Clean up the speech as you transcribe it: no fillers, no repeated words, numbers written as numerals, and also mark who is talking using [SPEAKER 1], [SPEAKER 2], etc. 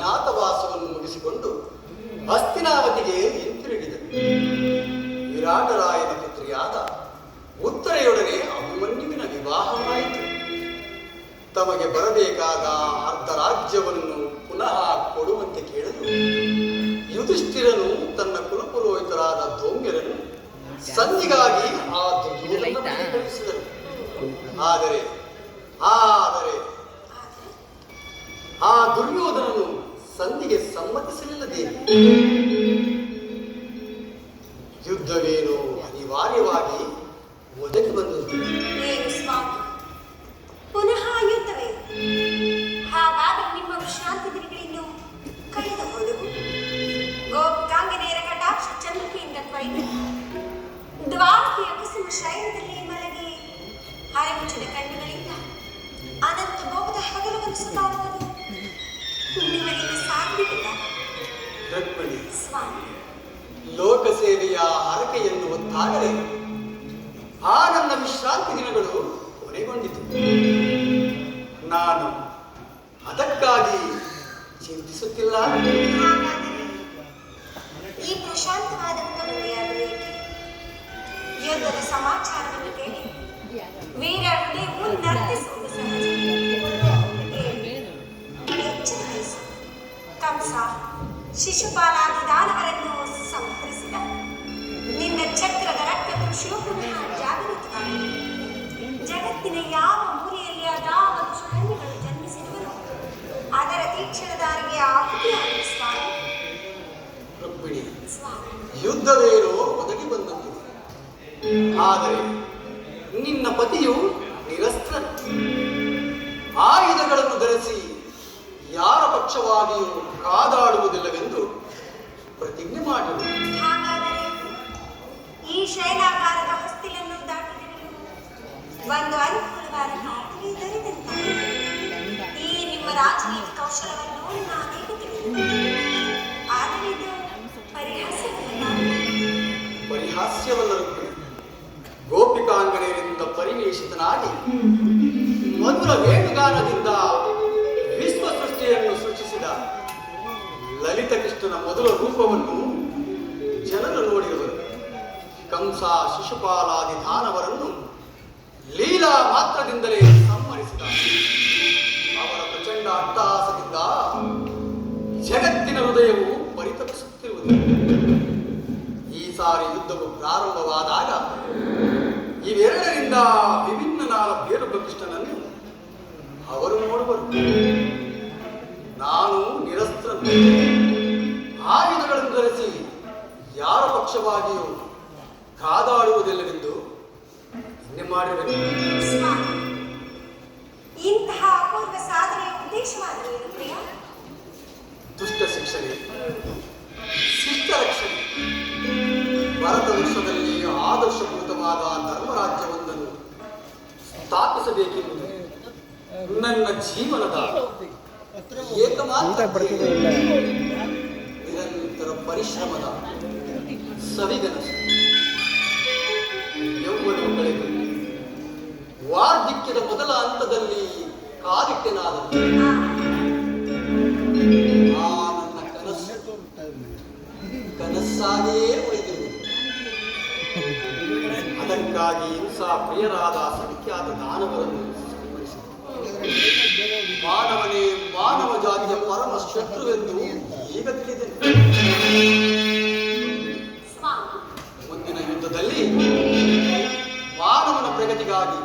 [SPEAKER 1] ಅಜ್ಞಾತವಾಸವನ್ನು ಮುಗಿಸಿಕೊಂಡು ಹಸ್ತಿನಾವತಿಗೆ ಹಿಂತಿರುಗಿದರು. ವಿರಾಟರಾಯನ ಪುತ್ರಿಯಾದ ಉತ್ತರೆಯೊಡನೆ ಅಭಿಮನ್ಯುವಿನ ವಿವಾಹವಾಯಿತು. ತಮಗೆ ಬರಬೇಕಾದ ಅರ್ಧ ರಾಜ್ಯವನ್ನು ಪುನಃ ಕೊಡುವಂತೆ ಕೇಳಲು ಯುಧಿಷ್ಠಿರನು ತನ್ನ ಕುಲಪುರೋಹಿತರಾದ ಧೌಮ್ಯರನ್ನು ಸಂಧಿಗಾಗಿ ಆ ದುರ್ಯೋಧನನಿಗೆ ಕಳಿಸಿದರು. ಆದರೆ ಆ ದುರ್ಯೋಧನನು ಸಂಧಿಗೆ ಸಮ್ಮತಿಸಲಿಲ್ಲ ದೇವಿ. ಯುದ್ಧವೇನು ಅನಿವಾರ್ಯವಾಗಿ ಒದಗಿ ಬಂದಂತೆ.
[SPEAKER 2] ಪುನಃ ಯುದ್ಧವೇ? ಹಾಗಾದರೆ ನಿಮ್ಮ ವಿಶ್ರಾಂತಿ ದಿನಗಳಿಂದ ಕಳೆದು ಹೋದವು. ಗೋಪಿಕಾಂಗನೆಯರ ಕಟಾಕ್ಷ ಚಂದ್ರಿಕೆಯಿಂದ ತೊಯ್ದು ದ್ವಾರಕೆಯ ಕುಸುಮ ಶಯನದಲ್ಲಿ ಮಲಗಿ ಹರಮುಚ್ಚಿದ ಕಣ್ಣುಗಳಿಂದ ಅನಂತ ಭೋಗದ ಹಗಲುಗನಸು ಕಾಣುವುದು ನಿಮಗಿಂದ ಸಾಧ್ಯವಿಲ್ಲ ಸ್ವಾಮಿ.
[SPEAKER 1] ಲೋಕ ಸೇವೆಯ ಹರಕೆಯನ್ನು ಹೊತ್ತಾಗಲೇ ಆ ನನ್ನ ವಿಶ್ರಾಂತಿ ದಿನಗಳು ಕೊನೆಗೊಂಡಿತು. ನಾನು ಅದಕ್ಕಾಗಿ ಚಿಂತಿಸುತ್ತಿಲ್ಲ.
[SPEAKER 2] ಈ ಪ್ರಶಾಂತವಾದ ಮುಖಬಂದಿಯಾಗಬೇಕು. ಯುದ್ಧದ ಸಮಾಚಾರವನ್ನು ಕೇಳಿ ವೀರ ಹೃದಯವು ನರ್ತಿಸುವುದು ಸಹಜ. ಎಚ್ಚರ ವಹಿಸು. ಕಂಸ ಶಿಶುಪಾಲಾದಿ ದಾನವರನ್ನು ಸಂಹರಿಸಿದ. ನಿನ್ನ ಚಕ್ರದ ರಕ್ತದ ಶಿವಪುನಃ ಜಾಗೃತವಾಗಿದೆ. ಜಗತ್ತಿನ ಯಾವ ಮೂಲೆಯಲ್ಲಿ ಅದಾವ ದುಷ್ಕರ್ಮಿಗಳು ಜನ್ಮಿಸಿರುವರು ಅದರ ತೀಕ್ಷಣದಾರಿಗೆ ಆಹುತಿಯಾಗುವ ಸ್ವಾಮಿ.
[SPEAKER 1] ಯುದ್ಧವೇನೋ ಒದಗಿ ಬಂದಂತೆ. ಆದರೆ ನಿನ್ನ ಪತಿಯು ನಿರಸ್ತ್ರ. ಆಯುಧಗಳನ್ನು ಧರಿಸಿ ಯಾರ ಪಕ್ಷವಾಗಿಯೂ ಕಾದಾಡುವುದಿಲ್ಲವೆಂದು ಪ್ರತಿಜ್ಞೆ ಮಾಡಿದರು.
[SPEAKER 2] ಹಾಗಾದರೆ ಈ ಶೈಲಾಕಾರದ ಹೊಸ್ತಿಲನ್ನು ದಾಟಿದೆವು ಒಂದು ಅನುಕೂಲವಾದ ಮಾತಿಗೆ ದೊರೆತಂತ. ಈ ನಿಮ್ಮ ರಾಜನೀತಿ ಕೌಶಲವನ್ನು ನಾನೇಗ ತಿಳಿದಿದೆ. ಆದರೆ ಇದು
[SPEAKER 1] ಪರಿಹಾಸ್ಯವಲ್ಲ. ಗೋಪಿಕಾಂಗನೆಯರಿಂದ ಪರಿವೇಷಿತನಾಗಿ ಮಧುರ ವೇಣುಗಾನದಿಂದ ವಿಶ್ವ ಸೃಷ್ಟಿಯನ್ನು ಸೃಷ್ಟಿಸಿದ ಲಲಿತ ಕೃಷ್ಣನ ಮೊದಲ ರೂಪವನ್ನು ಜನರು ನೋಡಿರುವರು. ಕಂಸ ಶಿಶುಪಾಲಾದಿ ದಾನವರನ್ನು ಲೀಲಾ ಮಾತ್ರದಿಂದಲೇ ಸಂಹರಿಸಿದ. ಅವರ ಪ್ರಚಂಡ ಅಟ್ಟಹಾಸದಿಂದ ಜಗತ್ತಿನ ಹೃದಯವು ಪರಿತಪಿಸುತ್ತಿರುವುದು. ಈ ಸಾರಿ ಯುದ್ಧವು ಪ್ರಾರಂಭವಾದಾಗ ಇವೆರಡರಿಂದ ವಿಭಿನ್ನನಾದ ಬೇರೊಬ್ಬ ಕೃಷ್ಣನನ್ನು ಅವರು ನೋಡುವರು. ನಾನು ನಿರಸ್ತ್ರ. ಆಯುಧಗಳನ್ನು ಧರಿಸಿ ಯಾರ ಪಕ್ಷವಾಗಿಯೂ ಕಾದಾಡುವುದಿಲ್ಲವೆಂದು ನಿನ್ನೆ ಮಾಡಿರಬೇಕು.
[SPEAKER 2] ಇಂತಹ ಅಪೂರ್ವ ಸಾಧನೆಯ ಉದ್ದೇಶವಾದರೇನು ಪ್ರಿಯ?
[SPEAKER 1] ದುಷ್ಟ ಶಿಕ್ಷಣೆ, ಶಿಷ್ಟ ರಕ್ಷಣೆ. ಭಾರತ ವರ್ಷದಲ್ಲಿ ಆದರ್ಶಭೂತವಾದ ಧರ್ಮರಾಜ್ಯವೊಂದನ್ನು ಸ್ಥಾಪಿಸಬೇಕೆಂಬುದು ನನ್ನ ಜೀವನದ ಏಕಮಾತ್ರ ನಿರಂತರ ಪರಿಶ್ರಮದ ಸವಿಗನಸು. ಯೌವನವು ಕಳೆದು ವಾರ್ಧಿಕ್ಯದ ಮೊದಲ ಹಂತದಲ್ಲಿ ಕಾಲಿಟ್ಟೆನಾದರೂ ಆ ನನ್ನ ಕನಸ್ಸಾಗಿಯೇ ಉಳಿದಿರುವುದು. ಅದಕ್ಕಾಗಿ ಹಿಂಸಾ ಪ್ರಿಯರಾದ ಸಂಖ್ಯಾತ ದಾನವರನ್ನು ಮಾನವನೇ ಮಾನವ ಜಾತಿಯ ಪರಮ ಶತ್ರುವೆಂದು ಈಗ ತಿಳಿದೆನು. ಮುಂದಿನ ಯುದ್ಧದಲ್ಲಿ ಮಾನವನ ಪ್ರಗತಿಗಾಗಿ